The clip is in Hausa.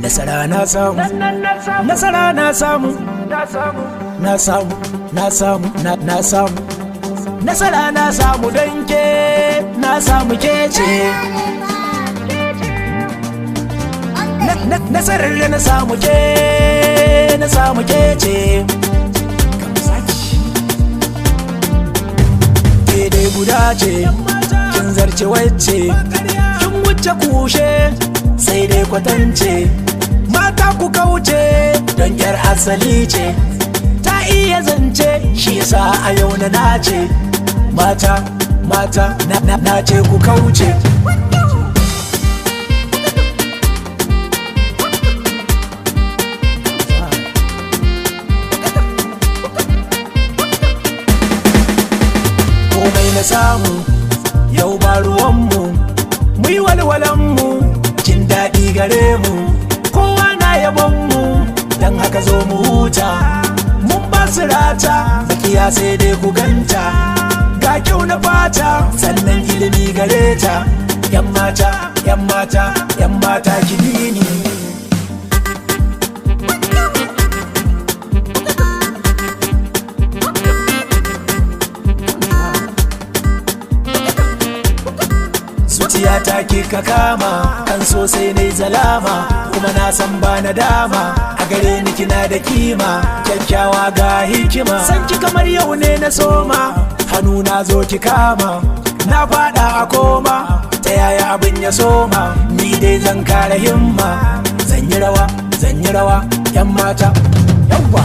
nasara na samu, nasara na samu, na samu, na samu, na samu, nasara na samu don ke, na samu ke ce. Nasarar da na samu ke, na samu ke ce. Ke dai guda ce, kin zarce wacce, kin wuce kushe, sai dai kwatance. Mata ku kauce, don yar asali ce, ta iya zance, shi yasa a yau na nace. Mata, mata, na ce ku kauce. Komai na samu, yau ba ruwanmu, mu yi walwalanmu, jin daɗi gare mu, kowa na yabonmu, don haka zo mu huta. Mun ba su rata, makiya sai dai ku ganta, ga kyau na fata, sannan ilimi gare ta. Yan mata, yan mata, yan mata ki bi ni. Zuciyata kika kama, kan sosai nai zalama, kuma na san ba na dama, a gare ni kina da kima, kyakkyawa ga hikima. San ki kamar yau ne na soma, hannu na zo ki kama, na fada a koma, ta yaya abin ya soma. Ni dai zan kare himma, zan yi rawa, yan mata, yawwa.